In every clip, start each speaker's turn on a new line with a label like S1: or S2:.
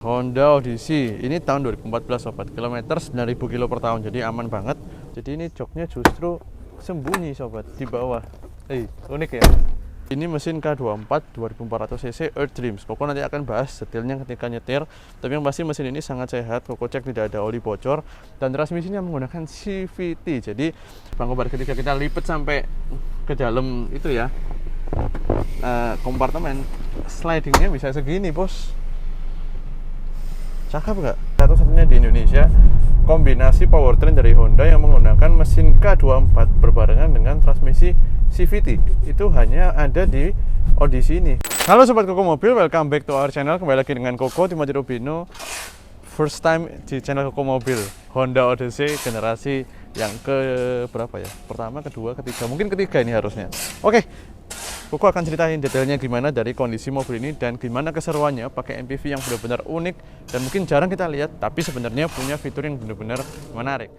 S1: Honda Odyssey ini tahun 2014 sobat, kilometer 9.000 kilo per tahun, jadi aman banget. Jadi ini joknya justru sembunyi sobat di bawah. Unik ya. Ini mesin K24 2400 cc Earth Dreams. Koko nanti akan bahas detailnya ketika nyetir. Tapi yang pasti mesin ini sangat sehat. Koko cek tidak ada oli bocor dan transmisinya menggunakan CVT. Jadi bangku bar ketika kita lipat sampai ke dalam itu ya, kompartemen slidingnya bisa segini bos. Cakep nggak? Satu-satunya di Indonesia kombinasi powertrain dari Honda yang menggunakan mesin K24 berbarengan dengan transmisi CVT. Itu hanya ada di Odyssey ini. Halo sobat Koko Mobil, welcome back to our channel. Kembali lagi dengan Koko Timothy Rubino. First time di channel Koko Mobil, Honda Odyssey generasi yang ke berapa ya? Pertama, kedua, ketiga, mungkin ketiga ini harusnya. Oke. Koko akan ceritain detailnya gimana dari kondisi mobil ini dan gimana keseruannya pakai MPV yang benar-benar unik dan mungkin jarang kita lihat, tapi sebenarnya punya fitur yang benar-benar menarik.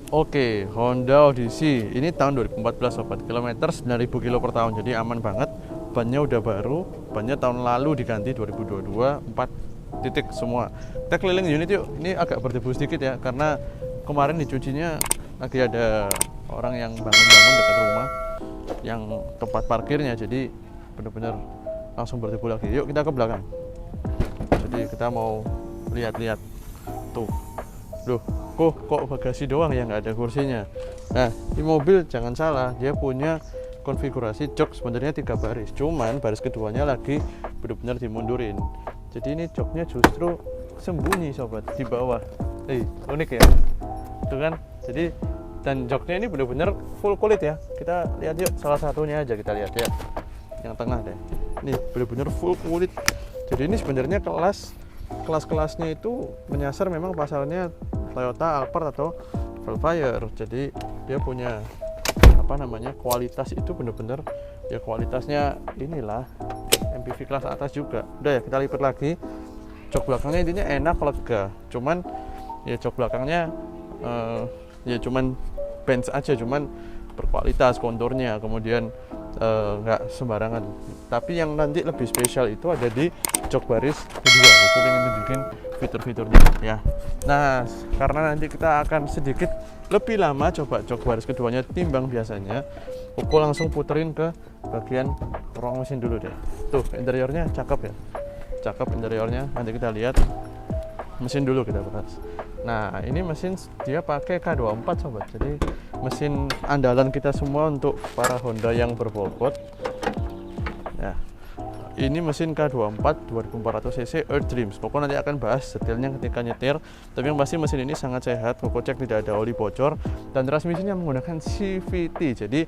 S1: Oke, Honda Odyssey ini tahun 2014 sobat, kilometer 9.000 kilo per tahun, jadi aman banget. Bannya udah baru, bannya tahun lalu diganti 2022, 4 titik semua. Kita keliling unit yuk. Ini agak berdebu sedikit ya, karena kemarin dicucinya lagi ada orang yang bangun-bangun dekat rumah yang tempat parkirnya, jadi benar-benar langsung berdebu lagi. Yuk kita ke belakang. Jadi kita mau lihat-lihat tuh. Loh, kok bagasi doang ya, nggak ada kursinya. Nah, di mobil jangan salah, dia punya konfigurasi jok sebenarnya 3 baris, cuman baris keduanya lagi benar-benar dimundurin. Jadi ini joknya justru sembunyi sobat di bawah. Unik ya, itu kan. Jadi dan joknya ini benar-benar full kulit ya. Kita lihat yuk, salah satunya aja kita lihat ya, yang tengah deh. Ini benar-benar full kulit. Jadi ini sebenarnya kelas-kelasnya itu menyasar memang pasarnya Toyota, Alphard atau Velfire. Jadi dia punya kualitas itu bener-bener ya, kualitasnya inilah MPV kelas atas juga. Udah ya, kita lipat lagi. Jok belakangnya intinya enak, lega. Cuman ya jok belakangnya ya cuman bench aja, cuman berkualitas konturnya, kemudian nggak sembarangan. Tapi yang nanti lebih spesial itu ada di jok baris kedua. Aku pengen tunjukin fitur-fiturnya ya. Nah, karena nanti kita akan sedikit lebih lama coba jok baris keduanya timbang biasanya, aku langsung puterin ke bagian ruang mesin dulu deh. Tuh, interiornya cakep ya, cakep interiornya. Nanti kita lihat mesin dulu, kita bahas. Nah, ini mesin dia pakai K24 sobat, jadi mesin andalan kita semua untuk para Honda yang berbobot ya. Ini mesin K24 2400 cc Earth Dreams. Koko nanti akan bahas detailnya ketika nyetir. Tapi yang pasti mesin ini sangat sehat. Koko cek tidak ada oli bocor dan transmisinya menggunakan CVT. Jadi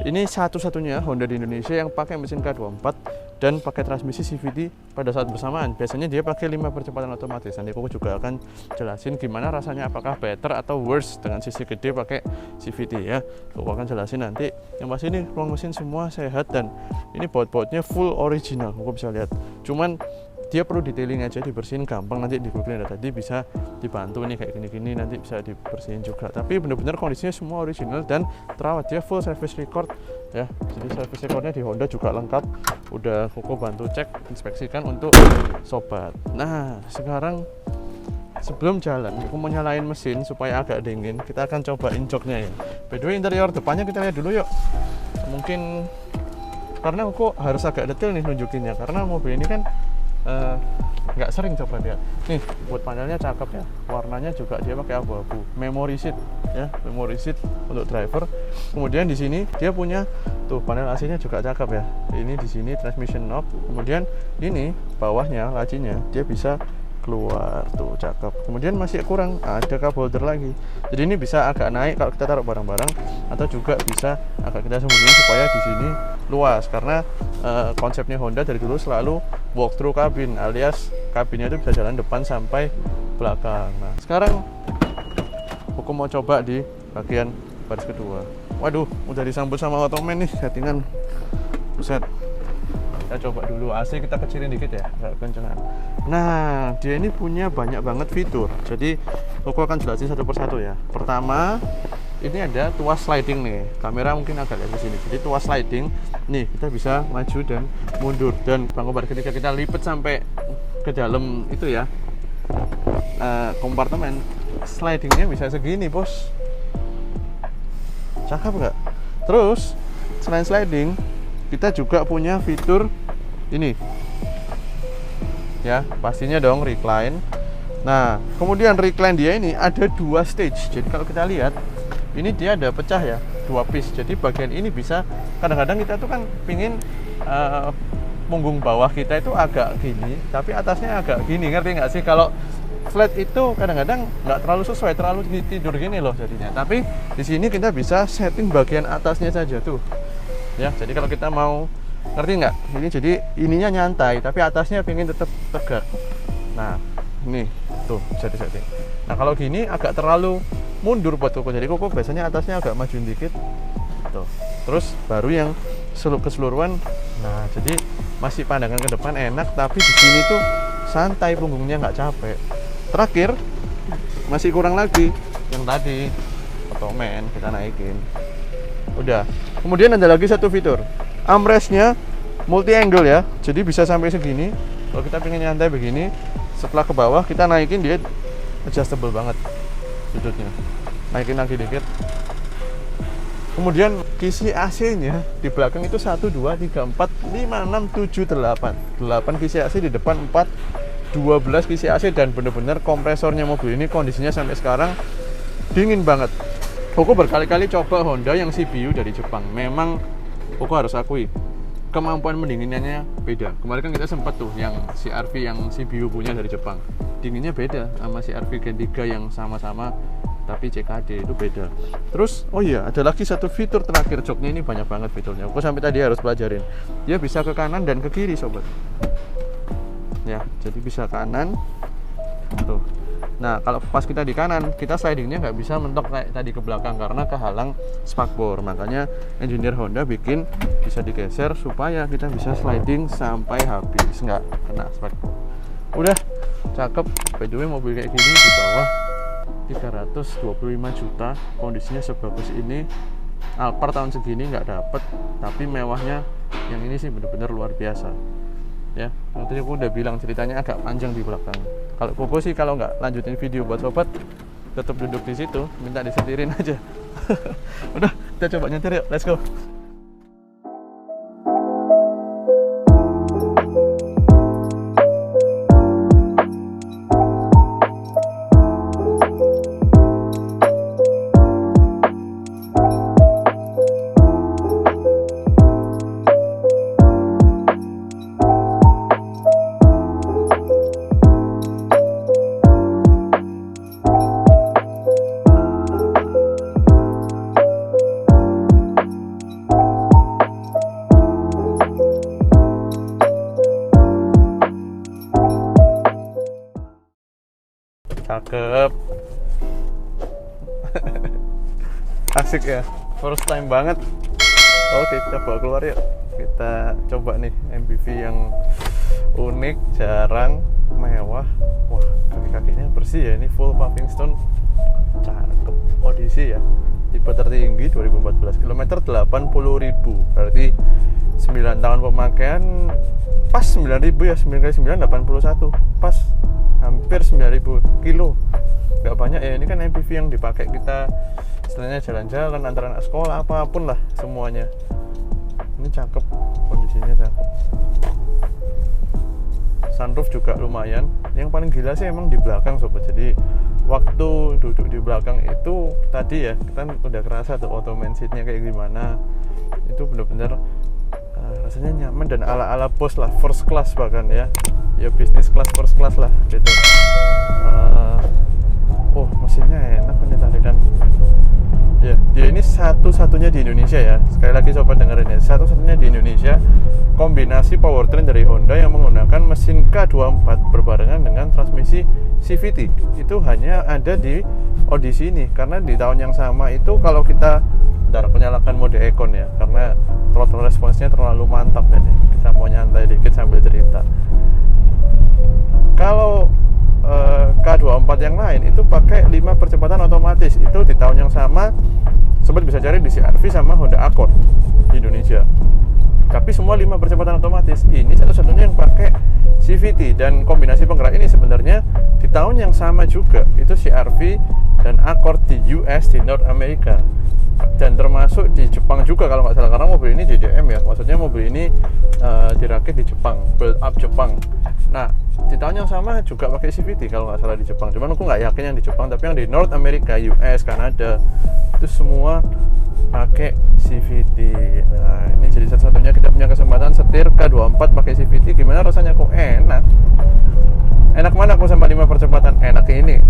S1: ini satu-satunya Honda di Indonesia yang pakai mesin K24 dan pakai transmisi CVT pada saat bersamaan. Biasanya dia pakai 5 percepatan otomatis. Nanti Koko juga akan jelasin gimana rasanya, apakah better atau worse dengan sisi gede pakai CVT ya. Koko akan jelasin nanti. Yang pasti ini ruang mesin semua sehat dan ini baut-bautnya full original. Koko bisa lihat. Cuman dia perlu detailing aja, dibersihin gampang. Nanti di Google tadi bisa dibantu nih kayak gini-gini, nanti bisa dibersihin juga. Tapi benar-benar kondisinya semua original dan terawat. Dia full service record ya. Jadi service recordnya di Honda juga lengkap. Udah Koko bantu cek, inspeksikan untuk sobat. Nah, sekarang sebelum jalan, aku mau nyalain mesin supaya agak dingin. Kita akan cobain joknya ya. By the way, interior depannya kita lihat dulu yuk. Mungkin karena aku harus agak detail nih nunjukinnya, karena mobil ini kan nggak sering coba lihat. Nih, buat panelnya cakep ya, warnanya juga dia pakai abu-abu, memory seat ya, memory seat untuk driver. Kemudian di sini dia punya tuh panel AC-nya juga cakep ya. Ini di sini transmission knob. Kemudian ini bawahnya lacinya dia bisa keluar tuh, cakep. Kemudian masih kurang, ada cup holder lagi, jadi ini bisa agak naik kalau kita taruh barang-barang, atau juga bisa agak kita sembunyiin supaya di sini luas, karena konsepnya Honda dari dulu selalu walk through kabin, alias kabinnya itu bisa jalan depan sampai belakang. Nah sekarang aku mau coba di bagian baris kedua. Waduh, udah disambut sama ottoman nih, settingan. Buset. Kita coba dulu AC, kita kecilin dikit ya, agak kencengan. Nah, dia ini punya banyak banget fitur. Jadi, aku akan jelasin satu persatu ya. Pertama, ini ada tuas sliding nih. Kamera mungkin agak lihat di sini. Jadi tuas sliding, nih kita bisa maju dan mundur. Dan bangku baris ketika kita lipat sampai ke dalam itu ya, kompartemen, slidingnya bisa segini, bos. Cakep nggak? Terus selain sliding, kita juga punya fitur ini ya, pastinya dong recline. Nah kemudian recline dia ini ada 2 stage. Jadi kalau kita lihat ini dia ada pecah ya, 2 piece. Jadi bagian ini bisa, kadang-kadang kita tuh kan pingin punggung bawah kita itu agak gini, tapi atasnya agak gini, ngerti nggak sih? Kalau flat itu kadang-kadang nggak terlalu sesuai, terlalu tidur gini loh jadinya. Tapi di sini kita bisa setting bagian atasnya saja tuh ya. Jadi kalau kita mau, ngerti nggak? Ini jadi ininya nyantai, tapi atasnya pengen tetap tegak. Nah ini tuh bisa di setting. Nah kalau gini agak terlalu mundur buat Koko, jadi Koko biasanya atasnya agak majuin dikit tuh. Terus baru yang keseluruhan. Nah jadi masih pandangan ke depan enak, tapi di sini tuh santai, punggungnya nggak capek. Terakhir masih kurang lagi yang tadi ottoman, kita naikin. Udah. Kemudian ada lagi satu fitur, armrestnya multi angle ya, jadi bisa sampai segini. Kalau kita pengen nyantai begini, setelah ke bawah kita naikin, dia adjustable banget sudutnya. Naikin lagi dikit. Kemudian kisi AC-nya di belakang itu 1, 2, 3, 4, 5, 6, 7, 8 kisi AC di depan, 12 kisi AC, dan bener-bener kompresornya mobil ini kondisinya sampai sekarang dingin banget. Koko berkali-kali coba Honda yang CBU dari Jepang. Memang Koko harus akui kemampuan mendinginannya beda. Kemarin kan kita sempat tuh yang CR-V yang CBU punya dari Jepang. Dinginnya beda sama CR-V Gen 3 yang sama-sama tapi CKD, itu beda. Terus oh iya, ada lagi satu fitur terakhir, joknya ini banyak banget fiturnya. Koko sampai tadi harus pelajarin. Dia bisa ke kanan dan ke kiri, sobat. Ya, jadi bisa kanan tuh. Nah kalau pas kita di kanan, kita slidingnya nggak bisa mentok kayak tadi ke belakang karena kehalang spakbor. Makanya engineer Honda bikin bisa digeser supaya kita bisa sliding sampai habis, nggak kena spakbor. Udah cakep. By the way, mobil kayak gini di bawah 325 juta, kondisinya sebagus ini Alphard tahun segini nggak dapet. Tapi mewahnya yang ini sih bener-bener luar biasa ya. Nanti aku udah bilang ceritanya agak panjang di belakang. Kalau Koko sih kalau nggak lanjutin video buat sobat, tetap duduk di situ, minta disetirin aja. Udah, kita coba nyetir yuk, let's go. Cakep. Asik ya, first time banget. Oke, kita bawa keluar yuk. Kita coba nih MPV yang unik, jarang, mewah. Wah, kaki-kakinya bersih ya, ini full paving stone. Cakep. Odyssey ya, tipe tertinggi 2014, kilometer 80.000. Berarti 9 tahun pemakaian, pas 9.000 ya, 9 kali 9 81, pas hampir 9.000 kilo. Gak banyak ya, ini kan MPV yang dipakai kita istilahnya jalan-jalan antara anak sekolah, apapun lah semuanya. Ini cakep, kondisinya cakep. Sunroof juga lumayan. Yang paling gila sih emang di belakang, sobat. Jadi waktu duduk di belakang itu tadi ya, kita udah kerasa tuh ottoman seatnya kayak gimana. Itu bener-bener rasanya nyaman dan ala-ala bos lah, first class bahkan ya. ya bisnis kelas first class lah gitu. Oh mesinnya enak menyetarkan ya, dia ini satu-satunya di Indonesia ya, sekali lagi sobat dengerin ya, satu-satunya di Indonesia kombinasi powertrain dari Honda yang menggunakan mesin K24 berbarengan dengan transmisi CVT. Itu hanya ada di Odyssey ini, karena di tahun yang sama itu kalau kita bentar aku nyalakan mode Econ ya, karena throttle response-nya terlalu mantap ya nih. Kita mau nyantai dikit sambil cerita. Kalau K24 yang lain itu pakai 5 percepatan otomatis. Itu di tahun yang sama sobat bisa cari di CR-V sama Honda Accord di Indonesia. Tapi semua 5 percepatan otomatis. Ini satu-satunya yang pakai CVT, dan kombinasi penggerak ini sebenarnya di tahun yang sama juga itu CR-V dan Accord di US, di North America, dan termasuk di Jepang juga kalau nggak salah, karena mobil ini JDM ya, maksudnya mobil ini dirakit di Jepang, build up Jepang. Nah di tahun yang sama juga pakai CVT kalau nggak salah di Jepang, cuman aku nggak yakin yang di Jepang, tapi yang di North America, US, Kanada itu semua pakai CVT. Nah ini jadi satu-satunya kita punya kesempatan setir K24 pakai CVT. Gimana rasanya? Kok enak mana aku sampai 5 percepatan? Enak ini,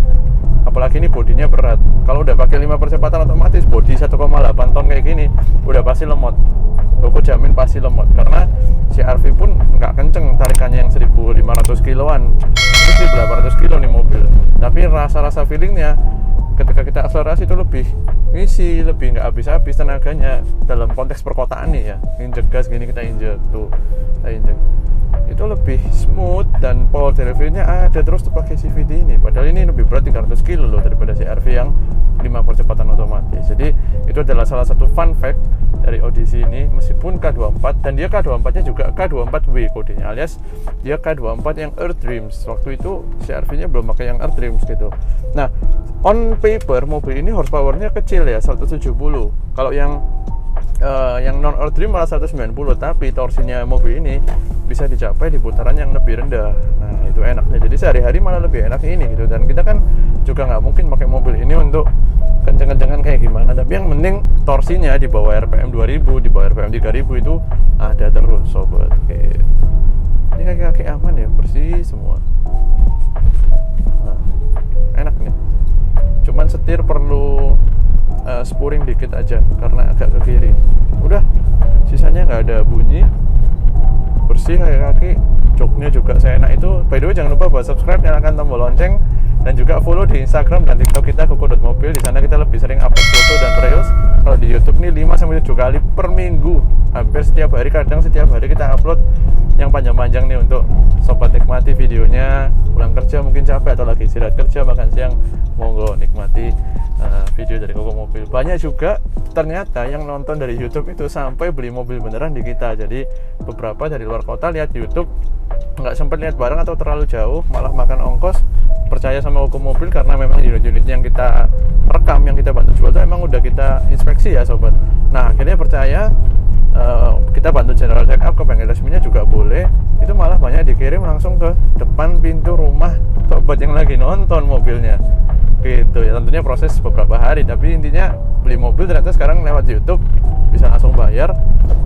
S1: apalagi ini bodinya berat. Kalau udah pakai 5 percepatan otomatis, bodi 1,8 ton kayak gini udah pasti lemot. Aku jamin pasti lemot, karena CR-V pun nggak kenceng tarikannya yang 1500 kiloan, itu sih 800 kilo nih mobil, tapi rasa-rasa feelingnya ketika kita akselerasi itu lebih ngisi, lebih nggak habis-habis tenaganya dalam konteks perkotaan nih ya. Injek gas gini, kita injek tuh, kita injek, itu lebih smooth dan power delivery-nya ada terus tuh pakai CVT ini. Padahal ini lebih berat 300 kilo loh daripada CR-V yang 5 percepatan otomatis. Jadi itu adalah salah satu fun fact dari Odyssey ini, meskipun K24, dan dia K24-nya juga K24W kodenya, alias dia K24 yang Earth Dreams. Waktu itu CR-V-nya belum pakai yang Earth Dreams gitu. Nah, on paper mobil ini horsepower-nya kecil ya, 170. Kalau yang non Earth Dream malah 190, tapi torsinya mobil ini bisa dicapai di putaran yang lebih rendah. Nah itu enaknya, jadi sehari-hari malah lebih enak ini gitu. Dan kita kan juga nggak mungkin pakai mobil ini untuk kenceng-kencengan kayak gimana, tapi yang penting torsinya di bawah RPM 2000, di bawah RPM 3000 itu ada terus sobat. Oke. Ini kaki-kaki aman ya, bersih semua. Nah, enak nih, cuman setir perlu spuring dikit aja karena agak ke kiri. Udah, sisanya nggak ada bunyi, bersih kaki-kaki. Joknya juga seenak itu. By the way jangan lupa buat subscribe, nyalakan tombol lonceng, dan juga follow di Instagram dan TikTok kita kuku.mobil. Di sana kita lebih sering upload foto dan reels. Kalau di YouTube nih 5-7 kali per minggu, hampir setiap hari, kadang setiap hari kita upload yang panjang-panjang nih untuk sobat nikmati videonya. Pulang kerja mungkin capek atau lagi istirahat kerja, makan siang, monggo nikmati video dari Kuku Mobil. Banyak juga ternyata yang nonton dari YouTube itu sampai beli mobil beneran di kita. Jadi beberapa dari luar kota lihat YouTube, nggak sempat lihat barang atau terlalu jauh, malah makan ongkos, percaya sama Kuku Mobil karena memang unit-unit yang kita rekam, yang kita bantu jual itu emang udah kita inspeksi ya sobat. Nah akhirnya percaya, kita bantu general check up ke bengkel resminya juga boleh. Itu malah banyak dikirim langsung ke depan pintu rumah sobat yang lagi nonton mobilnya gitu ya. Tentunya proses beberapa hari, tapi intinya beli mobil ternyata sekarang lewat YouTube bisa langsung bayar,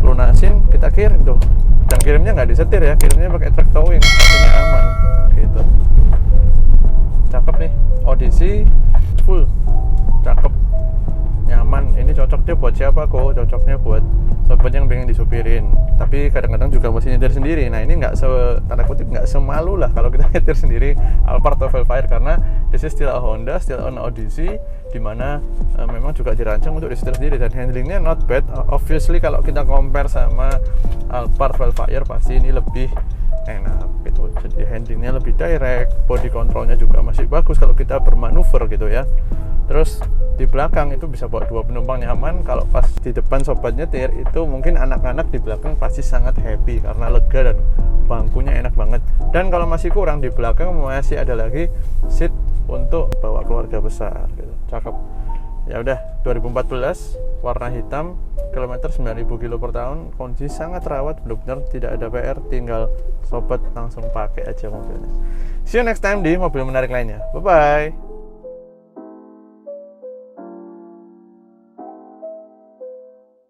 S1: lunasin, kita kirim tuh. Dan kirimnya nggak disetir ya, kirimnya pakai truck towing, artinya aman gitu. Cakep nih, Odyssey full, cakep, nyaman. Ini cocoknya buat siapa kok? Cocoknya buat sobat yang pengen disupirin, tapi kadang-kadang juga masih nyetir sendiri. Nah ini nggak tanda kutip nggak semalu lah kalau kita nyetir sendiri Alphard atau Velfire, karena this is still a Honda, still on Odyssey, dimana memang juga dirancang untuk disetir sendiri, dan handlingnya not bad. Obviously kalau kita compare sama Alphard Velfire pasti ini lebih enak gitu. Jadi handlingnya lebih direct, body controlnya juga masih bagus kalau kita bermanuver gitu ya. Terus di belakang itu bisa bawa 2 penumpang nyaman. Kalau pas di depan sobat nyetir itu mungkin anak-anak di belakang pasti sangat happy karena lega dan bangkunya enak banget. Dan kalau masih kurang, di belakang masih ada lagi seat untuk bawa keluarga besar gitu. Cakep. Ya udah, 2014, warna hitam, kilometer 9.000 kilo per tahun, kondisi sangat rawat, benar-benar tidak ada PR, tinggal sobat langsung pakai aja mobilnya. See you next time di mobil menarik lainnya. Bye bye.